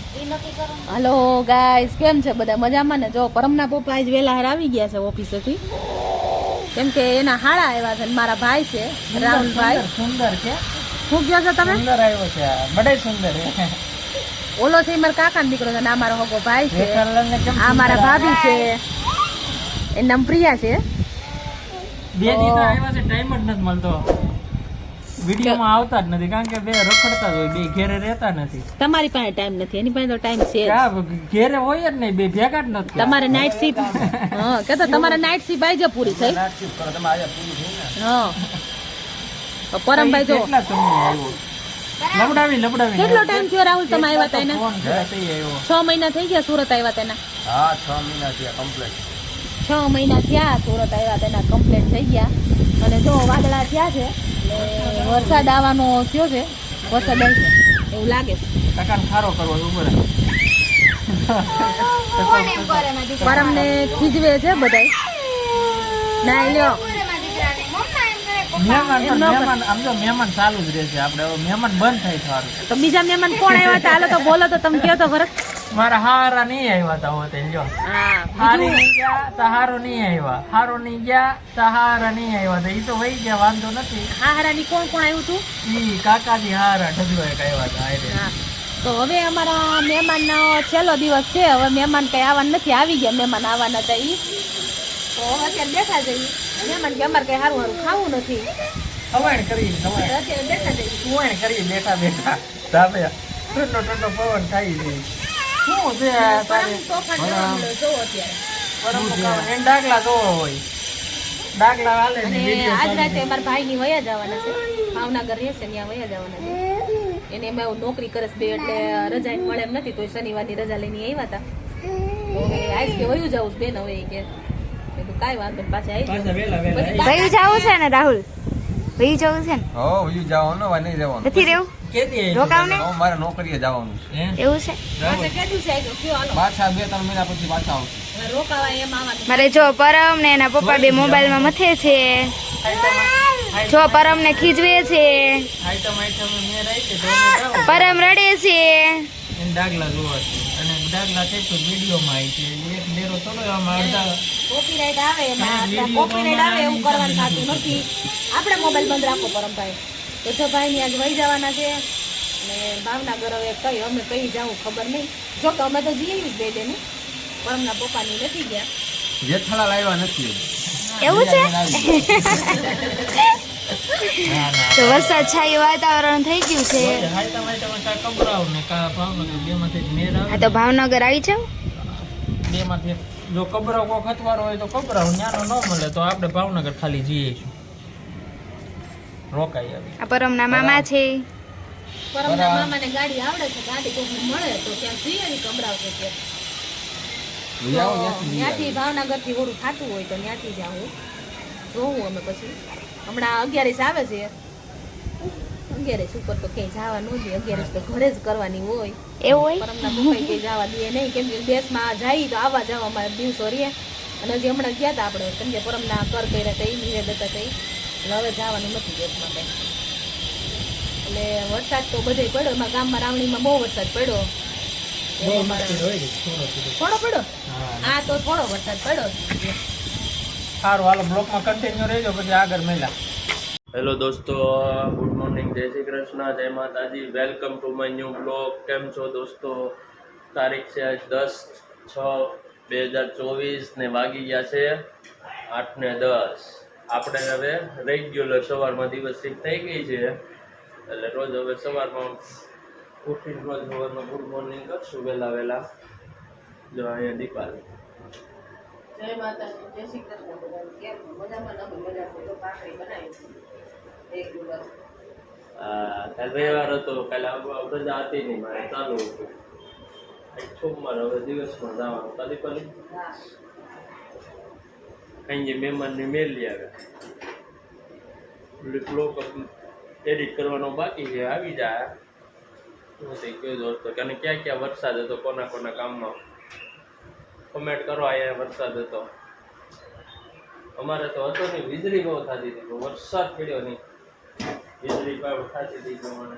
Hello guys केम छे बधा मजामां ने। जो परमना पप्पा आज वेला આવી ગયા છે ઓફિસેથી, કેમ કે એના હાડા આવ્યા છે. મારા ભાઈ છે રાहुल भाई. સુંદર છે. હું ગયો છો તમે? સુંદર આવ્યો છે, બડે સુંદર છે. ઓલો છે મારા કાકાનો દીકરો છે, આ મારો હગો ભાઈ છે, આ મારા ભાભી છે, એ નામ પ્રિયા છે. બે દી તો આવ્યા છે, ટાઈમ જ નથી મળતો. વિડીયોમાં આવતા જ નથી, કારણ કે બે રખડતા જ હોય, બે ઘેરે રહેતા નથી. તમારી પાસે ટાઈમ નથી, એની પાસે તો ટાઈમ છે. ઘેરે હોય જ નહીં, બે ભેગા જ નથી. તમારે નાઈટ શિફ્ટ હા કે તો તમારે નાઈટ શિફ્ટ આવી જ પૂરી થઈ. હા તો પરમભાઈ જો લબડાવી કેટલો ટાઈમ થયો રાહુલ તમે આવ્યા તા એને? 6 મહિના થઈ ગયા સુરત આવ્યા તા એના. હા 6 મહિના થયા કમ્પ્લીટ. 6 મહિના થયા સુરત આવ્યા તેના કમ્પ્લીટ થઈ ગયા. અને જો વાદળા થયા છે એટલે વરસાદ આવવાનો થયો છે, વરસાદ આવશે એવું લાગે છે. ટકાને ખારો કરવો ઉપર પરમને ખીજવે છે બધાય. ના લ્યો મહેમાન ચાલુ જ રહેશે. આપણે મહેમાન બંધ થાય સારું. તો બીજા મહેમાન કોણ આવ્યા હતા? હાલો તો બોલો તો તમે કહો તો ફરક. મારા હારા નહીં આવ્યા તા હોતે લ્યો. હા હારી નહીં ગયા તહારો નહીં આવ્યા, હારો નહીં ગયા તહારા નહીં આવ્યા તો ઈ તો વહી ગયા, વાંધો નથી. હારાની કોણ કોણ આવ્યું હતું? ઈ કાકાજી હારા ઢગલો એક આવ્યા હતા આયરે. હા તો હવે અમારા મહેમાનનો છેલ્લો દિવસ છે. હવે મહેમાન કઈ આવવાના નથી, આવી ગયા મહેમાન આવવાના હતા ઈ. તો અત્યારે બેઠા જઈએ. મહેમાન કે અમારે કઈ સારું સારું ખાવું નથી, ખવાણ કરી અત્યારે બેઠા જઈએ. ખવાણ કરી બેઠા બેઠા ધાબે ઠંડો ઠંડો પવન ખાઈ જઈએ. શું છે તારે તોફાન જોવા મળ્યો જોવો અત્યારે. એને ડાગલા જોવો હોય, ડાગલા હાલે અને આજ રાતે મારા ભાઈની વયા જવાના છે, ભાવનગર રહેશે ત્યાં વયા જવાના છે. એને એમાં એવું નોકરી કરે છે બે, એટલે રજા એને મળે એમ નથી, તો શનિવારની રજા લઈને આવ્યા હતા. તો આજ કે વયું જવું બેન હવે કે કાંઈ વાંધો નહીં, પાછા આવી વયું જવું છે ને રાહુલ? વયું જવું છે ને? હો વયું જવાનું હોય નહીં જવાનું. નથી રહેવું? કેદી રોકાવ ને? મારે નોકરીએ જવાનું છે. એવું છે? પાછા ક્યાં દિવસે આવ્યો કયો હાલો પાછા 2-3 મહિના પછી પાછા આવશે. રોકાવા એમ આવવાનું. મારે જો પરમ ને એના પપ્પા બે મોબાઈલમાં મથે છે, જો પરમ ને ખીજવે છે, આઈટમ મેં રાખી તો પરમ રડે છે. એને ડાગલા જોવા છે, અને ડાગલા થઈ તો વિડીયોમાં આવી છે. એક ડેરો થોડો આમાં અડધા કોપીરાઈટ આવે એમાં, કોપીરાઈટ આવે એવું કરવાનું થતું નથી. આપણે મોબાઈલ બંધ રાખો પરમભાઈ. તો જો ભાઈની આજ વહી જવાના છે અને ભાવનગર હવે કઈ અમે કઈ જાવું ખબર નહીં. જો કે અમે તો જઈએ જ બે બેન, પરમના પપ્પાની નથી ગયા. જેઠાલાલ આવ્યા નથી. એવું છે? ના ના તો વરસાદ છાયું વાતાવરણ થઈ ગયું છે. આઈટમ કા કબરાવ ને કા ભાવનગર બેમાંથી મેર આવે. આ તો ભાવનગર આવી જાવ. બેમાંથી જો કબરાવ કોક અથવારો હોય તો કબરાવ, ન્યાનો ન મળે તો આપણે ભાવનગર ખાલી જઈશું, રોકાઈ આવી. આ પરમના મામા છે. પરમના મામાને ગાડી આવડે છે, ગાડી કોઈ મળે તો ત્યાં જઈએ ને કમરાવશે ત્યાં. ત્યાંથી ભાવનગર થી ઓરું થતું હોય તો ત્યાંથી જ આવું જોવું અમે. પછી હમણાં 11 આવે છે, 11 ઉપર તો ક્યાંય જવા ન દે. 11 તો ઘરે જ કરવાની હોય. એવું હોય? પરમના પપ્પા કઈ જવા દે નહીં, કેમ કે દેશમાં જાય તો આવવા જવા અમારે દિવસો રહે. અને હજી હમણાં ગયા હતા આપણે, કેમ કે પરમના કર કર્યા હતા, એ નિવેદ હતા થઈ, એટલે હવે જવાનું નથી દેશમાં કઈ. એટલે વરસાદ તો બધે પડ્યો, એમાં ગામમાં રાવણીમાં બહુ વરસાદ પડ્યો. થોડો પડ્યો? હા તો થોડો વરસાદ પડ્યો. સારું હાલો બ્લોકમાં કન્ટિન્યુ રહેજો, પછી આગળ મળ્યા. હેલો દોસ્તો, ગુડ મોર્નિંગ, જય શ્રી કૃષ્ણ, જય માતાજી, welcome to my new blog. કેમ છો દોસ્તો? તારીખ છે આજ 10/6/2024 ને વાગી ગયા છે 8:10. આપણે હવે રેગ્યુલર સવારમાં દિવસ શીખ થઈ ગઈ છે, એટલે રોજ હવે સવારમાં ઉઠીને રોજ સવારમાં ગુડ મોર્નિંગ કરશું વહેલા વહેલા. જો અહીંયા દીપાલી. જય માતાજી, જય શ્રી કૃષ્ણ. બધાને કેમ છો? મજામાં? અમે મજામાં. તો ભાખરી બનાવી એક દિવસ. કાલે રવિવાર હતો, કાલે રજા હતી નહીં, મારે ચાલુ હતું. સોમવાર હવે દિવસમાં જવાનું. કાલી પાલી હા કઈ જે મહેમાનને મેલી આવે, બ્લોગ એડિટ કરવાનો બાકી છે, આવી જાય. શું થઈ ગયું દોસ્તો? કે ક્યાં ક્યાં વરસાદ હતો, કોના કોના કામમાં કમેન્ટ કરો. અહીંયા વરસાદ હતો, અમારે તો હતો નહીં. વીજળી બહુ થતી હતી, વરસાદ પડ્યો નહીં, વીજળી થતી હતી. પ્રમાણે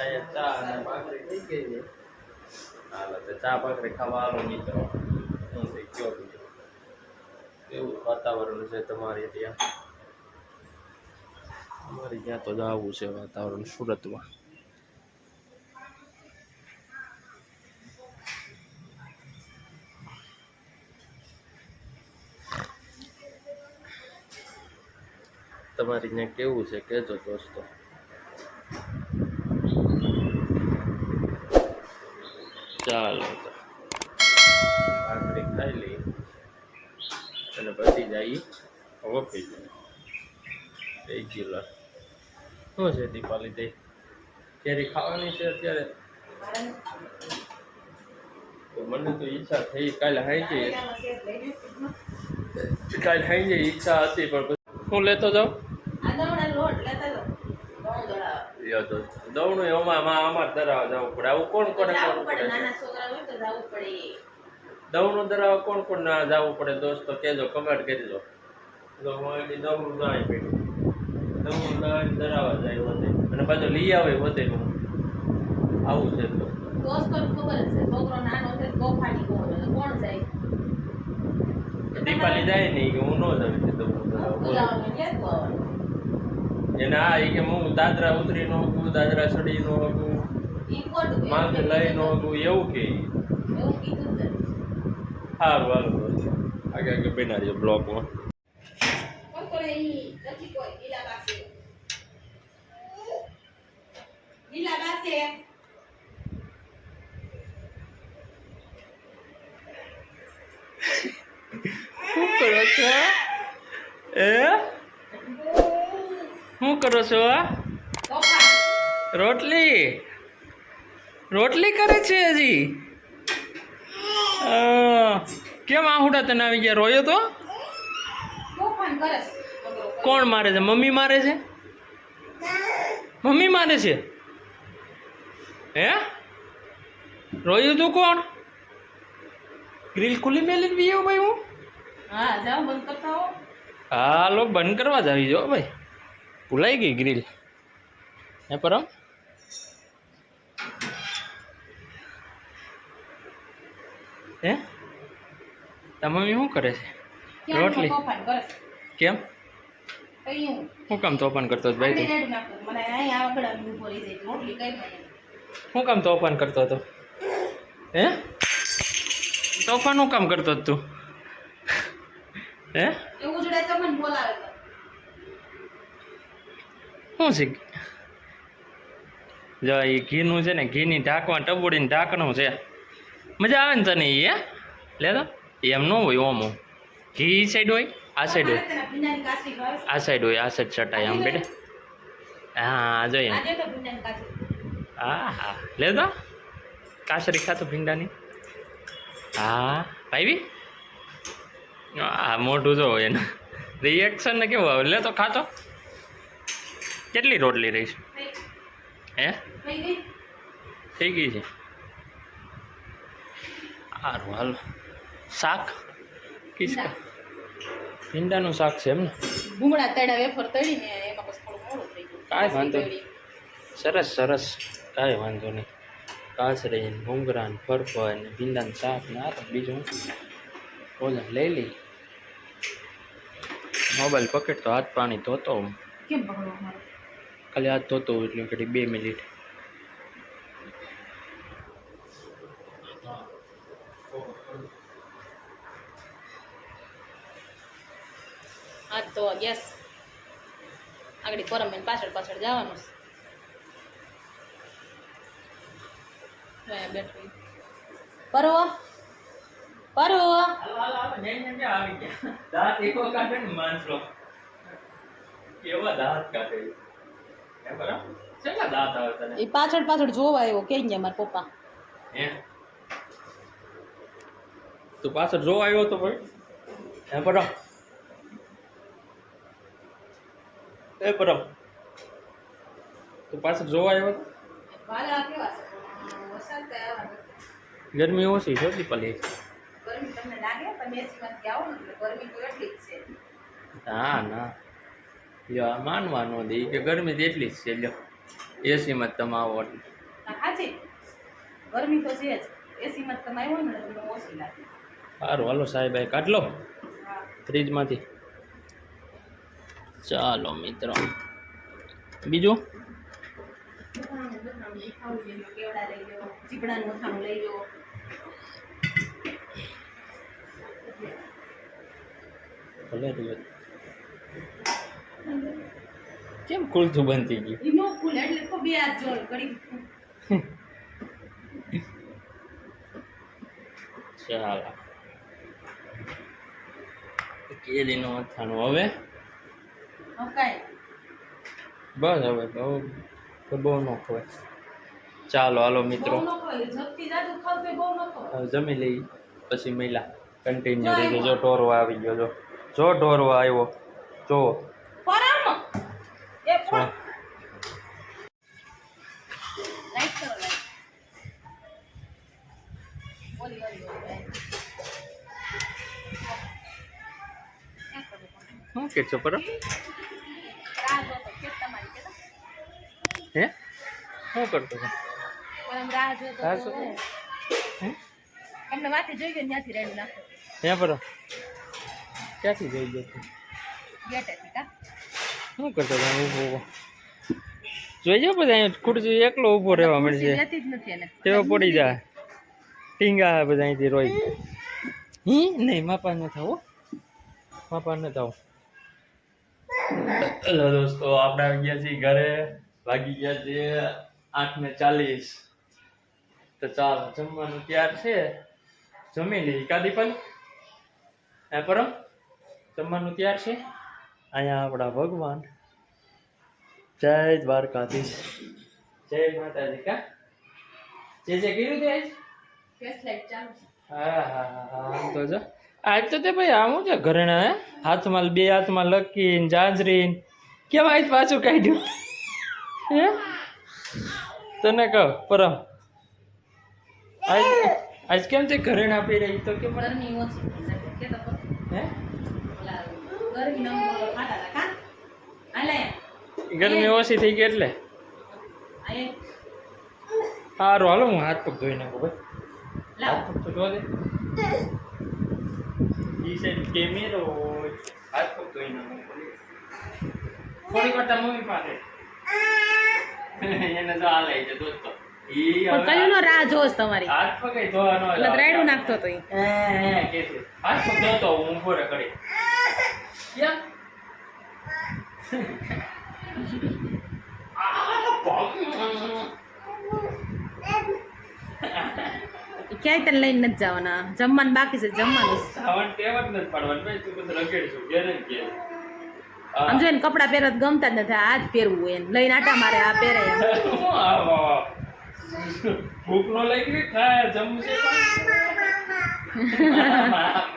અહીંયા ચા અને ભાખરી થઈ ગઈ છે. હાલો તો ચા ભાખરી ખાવા હાલો મિત્રો. શું થઈ ગયો બીજું કેવું વાતાવરણ છે તમારે ત્યાં? અમારે ત્યાં તો આવું છે વાતાવરણ સુરતમાં. તમારે ત્યાં કેવું છે કહેજો દોસ્તો. ચાલો તો ભાખરી ખાઈ લઈ અને પછી જઈએ ઓફિસ. રેગ્યુલર શું છે દીપાલી તે કેરી ખાવાની છે અત્યારે? તો મને તો ઈચ્છા થઈ કાલે હાઈ ઈચ્છા હતી પણ હું લેતો જાઉં દવણું અમારે ધરાવવા જવું પડે. આવું કોણ કોને કરવું પડે છે? દવણું ધરાવવા કોણ કોણ ના જવું પડે દોસ્તો કહેજો, કમેન્ટ કરજો. તો હું એની દવણું જાય પેલું દવણું ધરાવવા જાય વધે અને પાછું લઈ આવે વધે. આવું છે દીપાલી જાય નહીં કે હું ન જાવી છે દવણું ધરાવવા. એને આ કે હું દાદરા ઉતરી ન હોગું, દાદરા ચડી ન હોગું, માથે લઈ ન હોગું એવું કે. સારું હાલો આગે આગે બનાવીએ બ્લોકમાં. શું કરો છો? શું કરો છો? રોટલી કરે છે હજી? કેમ આહુડા તને આવી ગયા? રોયો તો? કોણ મારે છે? મમ્મી મારે છે? મમ્મી મારે છે? હે રોયું તું કોણ? ગ્રીલ ખુલ્લી મેલી બી એવું ભાઈ હું? હા જાઓ બંધ કરતા હો. હાલો બંધ કરવા જ આવી જાઓ ભાઈ. ભૂલાઈ ગઈ ગ્રીલ હે પરમ? હે તાર મમ્મી શું કરે છે? રોટલી કેમ? શું કામ તોફાન કરતો હતો ભાઈ તું? શું કામ તોફાન કરતો હતો? હે તોફાન શું કામ કરતો હતો તું? હે શું છે? જો એ ઘીનું છે ને, ઘીની ઢાંકવા ટબુડીને ઢાંકણું છે. મજા આવે ને તને એ? હે લે તો એમ ન હોય. ઓમ ઘી ઈ સાઈડ હોય, આ સાઈડ હોય, આ સાઈડ હોય, આ સાઈડ ચટાય આમ બેટે. હા જોઈએ. હા હા લે તો કાસરી ખાતો ભીંડાની. હા ભાઈ હા મોઢું જો એનું રિએક્શન ને કેવું આવે. લે તો ખાતો. કેટલી રોટલી રહીશ? હે થઈ ગઈ છે? સારું હાલો. શાક કિસકા ભીંડાનું શાક છે એમ ને? ભૂંગળા તળ્યા વેફર તળીને એમાં પછી થોડું મોડું થઈ ગયું. કાંઈ વાંધો નહીં. સરસ સરસ કાંઈ વાંધો નહીં. કાસરી ને ભૂંગળા ને ફરફર ને ભીંડાનું શાક ને આ તો બીજું ભોજન લઈ લઈ. મોબાઈલ પકડ તો હાથ પાણી ધોતો કેમ પકડો મારો? ખાલી હાથ ધોતો એટલે ઘડી 2 મિનિટ. આજ તો ગેસ આગળ પરમ પાછળ પાછળ જવાનું છે. બેઠું પરવો પરવો દાંત એકો કાઢે ને માણસો કેવા દાંત કાઢે. બરાબર કેટલા દાંત આવે તને? એ પાછળ પાછળ જોવા આવ્યો કે ગયા મારા પપ્પા. હે તું પાછળ જોવા આવ્યો તો ભાઈ? હે પરમ એ પરમ તું પાછળ જોવા આવ્યો તો? વાદળા કેવા છે? વરસાદ તો આવવાનો. ગરમી ઓછી છે દીપાલી. ગરમી તમને લાગે? તમે એસીમાંથી આવો ને એટલે ગરમી તો એટલી જ છે. ના ના યો માનવાનું દે કે ગરમી તો એટલી જ છે. લ્યો એસીમાં તમે આવો એટલે સાચી ગરમી તો છે જ. એસી માં તમે આવ્યો ને એટલે ઓછી લાગે. સારું હાલો સાહેબ ભાઈ કાઢ લો ફ્રીજમાંથી. ચાલો મિત્રો બીજું કેવડા લઈ લો, ચીપડાનું અથાણું લઈ લો. ભલે રે. કેમ ખુલતું બંધ થઈ ગયું? ઈ નો ખુલે એટલે તો બે હાથ જોડ કરી. ચાલો કેરીનું અથાણું હવે હકાય. બસ હવે બહુ ન ખવાય. ચાલો હાલો મિત્રો બહુ નો ખવાય. ઝપટી જાજુ ખાવ તો બહુ નો ખવાય. હવે જમી લઈ પછી મહિલા કન્ટિન્યુ રહેજો. જો ઢોરવા આવી ગયો, જો ઢોરવા આવ્યો જો. પરમ એ કોણ લાઈટ કરો લાઈટ. ઓલી ઓલી શું કે છો પરમ? રાહ જોતો કે તમારી કે હે શું કરતો હતો? પરમ રાહ જોતો રાહ તો. જોતો? હે એમને વાતે જોઈ ગયો ત્યાંથી રેડું નાખતો હે પરમ ક્યાંથી જઈ ગયો તું? ગેટેથી કા શું કરતો હતો? ઊભો જોઈ જાઓ બધા અહીંયા ખુરશી એકલો ઊભો રહેવા મળશે. લેતી જ નથી એને. તેવો પડી જાય ટીંગા બધા અહીંથી રોઈ. નહીં માપા ન થાવ, માપા ન થાવ. હેલો દોસ્તો, આપણે આવી ગયા છીએ ઘરે. વાગી ગયા છે 8:40. તો ચાલો જમવાનું તૈયાર છે, જમી લઈ. કાદી પણ હે પરમ જમવાનું તૈયાર છે. અહીંયા આપણા ભગવાન. જય દ્વારકાધીશ, જય માતાજી. કા જે કર્યું તે આજ? ફેસ લાઈટ ચાલુ છે. હા હા હા આમ તો જો આજ તો તે ભાઈ આમ છે ઘરેણા હે હાથમાં બે હાથમાં લકીન જાંજરીન કેમ આજ પાછું કાઢ્યું હે તને કહો પરમ આજ આજ કેમ તે ઘરેણા પહેર્યા તો કેમ ગરમી ઓછી થઈ શકે કે તો હે ઓલા ગરમી ના મોળો ખાડા કા આલે ગરમી ઓછી થઈ ગઈ એટલે આય સારું હાલો હું હાથ પગ ધોઈ નાખું ભાઈ. લાવ હાથ પગ તો ધોવા દે. ઈ સાઈડ કેમેરો હાથ પગ ધોઈ નાખું. થોડી વાર તાર મમ્મી પાસે એને તો હાલે છે દોસ્તો. ઈ પણ કયું નો રાહ જોશ તમારી હાથ પગે ધોવાનો એટલે રાયડું નાખતો તો ઈ કે છે હાથ પગ ધોતો હું ઊભો રે કરી કેમ ક્યાંય તને લઈને નથી જવાના જમવાનું બાકી છે જમવાનું ખાવાનું ટેવ જ નથી પાડવાનું ભાઈ તું બધું રગેડશું ઘેરે ને ઘેરે. આમ જો એને કપડાં પહેરવા તો ગમતા જ નથી આ જ પહેરવું હોય એને લઈને આટા મારે આ પહેરે એમ. ભૂખ નો લાગી ખાય જમશે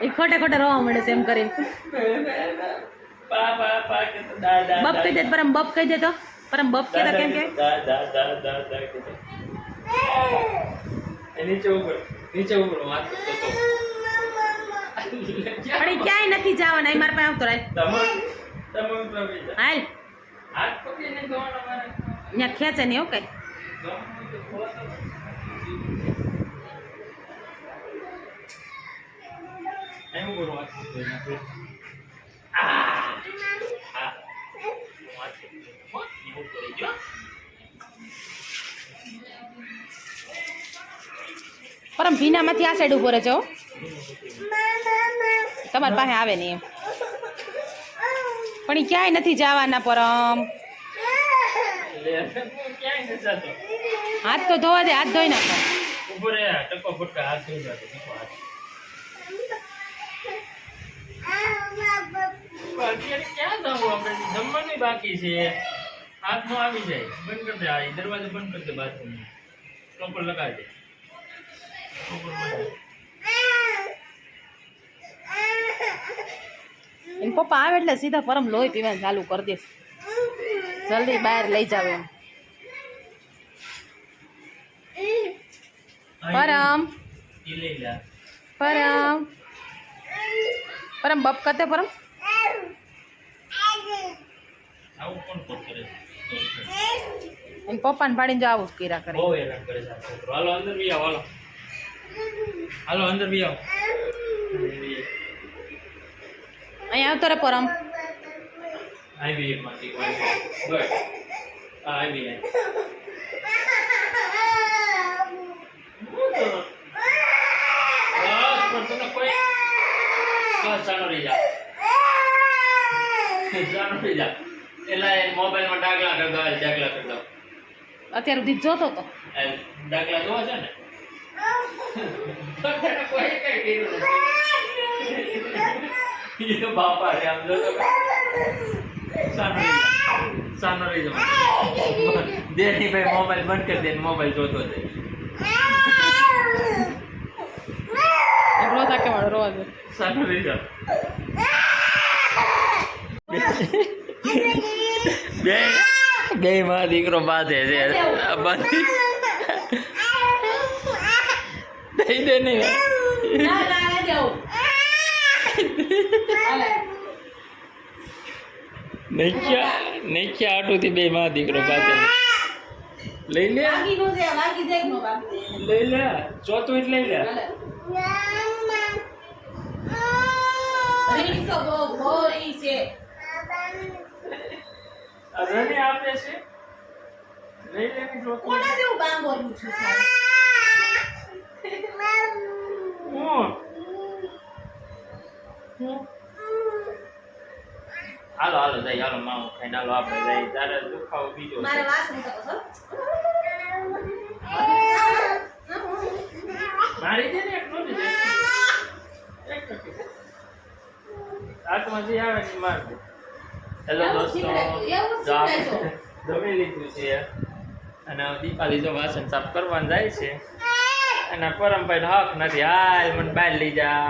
એ ખોટે ખોટે રોવા મળે છે એમ કરીને પા પા પા કે તો દા દા બપ કહી દે પરમ બપ કહી દે તો પરમ બપ કે કેમ કે દા દા દા દા દા કે તો. એ નીચે ઉપર વાત કરતો તો પણ ઈ ક્યાંય નથી જવાના એ મારા પાસે આવતો રાખ હાલ હાથ પકડી નહીં ધોવાનો મારે ત્યાં ખેંચે નહીં એવું કઈ એમ કરો વાત કરતો પરમ ભીનામાંથી આ સાઈડ ઉભો રહેજો તમારી પાસે આવે નહીં એમ પણ ઈ ક્યાંય નથી જવાના પરમ ક્યાંય નથી જતો હાથ તો ધોવા દે હાથ ધોઈ નાખો ઉભો રે ટકો ફટકા હાથ થઈ જતો અત્યારે ક્યાં જવું આપણે જમવાનું બાકી છે હાથમાં આવી જાય બંધ કરી દે આ દરવાજો બંધ કરી દે બાથરૂમ ટોપર લગાવી દે એને પપ્પા આવે એટલે સીધા પરમ લોહી પીવાનું ચાલુ કરી દે જલ્દી બહાર લઈ જાવ એમ પરમ ઈ લઈ લે પરમ પરમ બપ કરતે પરમ આવું કોણ કોણ કરે એને પપ્પાને પાડીને જો આવું જ કર્યા કરે બહુ હેરાન કરે છે આ છોકરો હાલો અંદર બી આવો હાલો હાલો અંદર બી આવો અહીંયા આવતો રે પરમ. આવી એકમાંથી ગુડ હા આવી ચાલો રહી જા એટલે મોબાઈલમાં ડાગલા કરતો અત્યાર સુધી જોતો તો. ડાગલા જોવા છે ને કોઈ કઈ કર્યું નથી બાપા રે આમ જોતો સાનો રહી જાવ દેની ભાઈ મોબાઈલ બંધ કરી દે મોબાઈલ જોતો જાય રોતા કેવાળ રોવા દે. સાનો રહી જાવ બે માં દીકરો બાંધે છે દઈ દે નહીં ના ના જાઉં. નૈખ્યા આટુથી બે માં દીકરો બાંધે લઈ લે વાગી નો છે વાગી જાય નો વાગી લઈ લે ચોથું જ લઈ લે જાય. રીંગ તો બહુ ભોરી છે. રને આપે છે લઈ લે ને ચોથું કોના જેવું બાંગોરું છું સાહેબ. હાલો હાલો જાય હાલો માઉ ખાઈને હાલો આપણે જાય તારે દુખાવો બીજો છે. મારે વાસ નહીં થતો મારી દે ને એક નોટી દે એક નોટી દે હાથમાં જે આવે ને માર દે હેલો એવું દોસ્તો શીખડાયું, એવું શીખડાયું. જમી લીધું છે અને દીપાલી જો વાસણ સાફ કરવાનું જાય છે અને પરમભાઈ હક નથી હાલ મને બહાર લઈ જા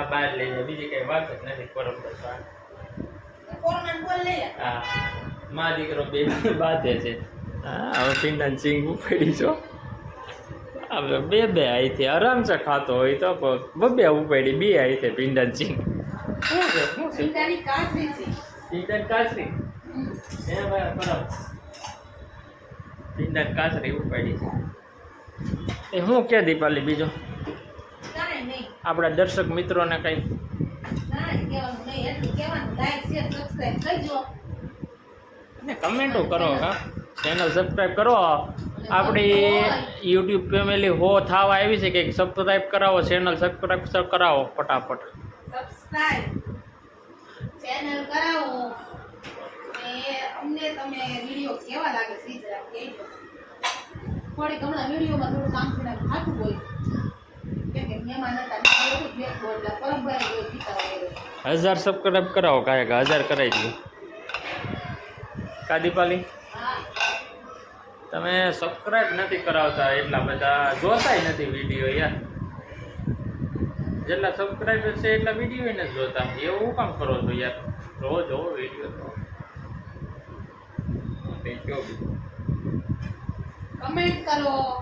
બીજી કઈ વાત જ નથી પરમભાઈ કોરોના બોલ લઈ લે. હા મા દીકરો બે બાંધે છે હા હવે પિંડાને સિંગ ઉપાડી છો હવે બે આઈથી આરામસે ખાતો હોય તો બબે ઉપાડી બે આઈથી પિંડાને સિંગ સીતાની કાચરી છે. પિંડાને કાચરી હે ભાઈ પરમ પિંડાને કાચરી ઉપાડી છે એ હું કે દીપાલી બીજું કાંઈ નહીં. આપણા દર્શક મિત્રોને કંઈ કાંઈ કહેવાનું નહીં. એટલું કહેવાનું. લાઈક શેર સબસ્ક્રાઇબ કરજો. કમેન્ટો કરો હા ચેનલ સબસ્ક્રાઈબ કરો આપણી યુટ્યુબ ફેમિલી હો થવા આવી છે કે સબસ્ક્રાઈબ કરાવો ચેનલ સબસ્ક્રાઈબ કરાવો ફટાફટ સબસ્ક્રાઇબ ચેનલ કરાવો. અને અમને તમે વિડીયો કેવા લાગે છે જરા કહેજો. થોડીક હમણાં વિડીયોમાં થોડું કામ થોડા ખાતું હોય કેમ કે મહેમાન હતા ને એવું જ બેઠું એટલે પરંપરા હોય પીતા હોય. 1000 સબસ્ક્રાઈબ કરાવો કાંઈક 1000 કરાવી દો કાદીપાલી હા તમે સબસ્ક્રાઈબ નથી કરાવતા એટલા બધા જોતાય નથી વિડીયો યાર જેટલા સબસ્ક્રાઈબર છે એટલા વિડીયો નથી જોતા એવું કામ કરો છો યાર જોવો વિડીયો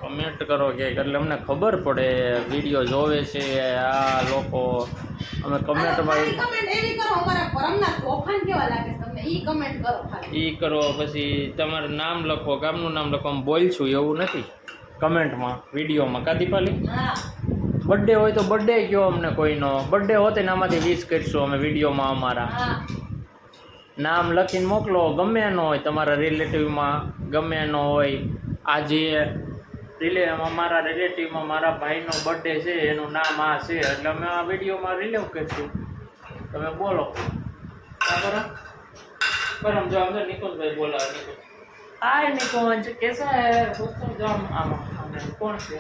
કમેન્ટ કરો કે એટલે અમને ખબર પડે વિડીયો જોવે છે આ લોકો અમે કમેન્ટમાં કમેન્ટ એવી કરો અમારા પરમના તોફાન કેવા લાગે છે તમને ઈ કમેન્ટ કરો ખાલી. ઈ કરો પછી તમારું નામ લખો ગામનું નામ લખો આમ બોલશું એવું નથી કમેન્ટમાં વિડીયોમાં કાદીપાલી હા બર્થડે હોય તો બર્થડે કયો અમને કોઈનો બર્થડે હોતે ને આમાંથી વિશ કરીશું અમે વિડીયોમાં અમારા હા નામ લખીને મોકલો ગમે એનો હોય તમારા રિલેટિવમાં ગમે એનો હોય આજે અમારા રિલેટિવમાં મારા ભાઈનો બર્થડે છે એનું નામ આ છે એટલે અમે આ વિડીયોમાં રિલેવ કરીશું તમે બોલો બરાબર પરમ જો અંદર નિકુંજભાઈ બોલાવે નિકુંજ હાય નિકુંજ કેસા હે દોસ્તો જો આમાં કોણ છે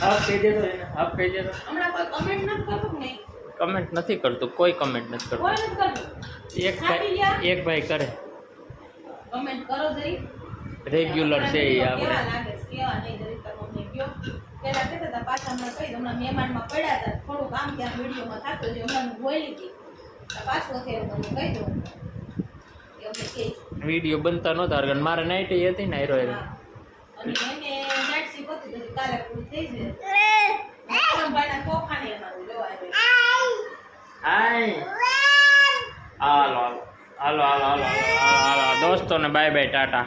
આપ કહી દેજો એને આપ કહી દેજો હમણાં કોઈ કમેન્ટ નથી કરતું નહીં. કમેન્ટ નથી કરતું કોઈ કમેન્ટ નથી કરતું કોઈ નથી કરતું. એક ભાઈ કરે કમેન્ટ કરો જરી. રેગ્યુલર છે એ આપણે કેવા લાગે છે કેવા નહીં જરી તમે અમને કહો. પહેલા કહેતા હતા પાછા હમણાં કહી દો હમણાં મહેમાનમાં પડ્યા હતા થોડું કામ ત્યાં વિડીયોમાં થતું છે હમણાં હું બોલી હતી પાછું અત્યારે તમને કહી દઉં કે અમને કહે વિડીયો બનતા નહોતા કારણ મારે નાઇટ હતી ને હીરો હા. અને એને નાઇટ શિપ હતી પછી કાલે પૂરી થઈ છે પરમભાઈના તોફાને અમારું જોવા આવ્યું. હાય હાલો દોસ્તોને બાય બાય ટાટા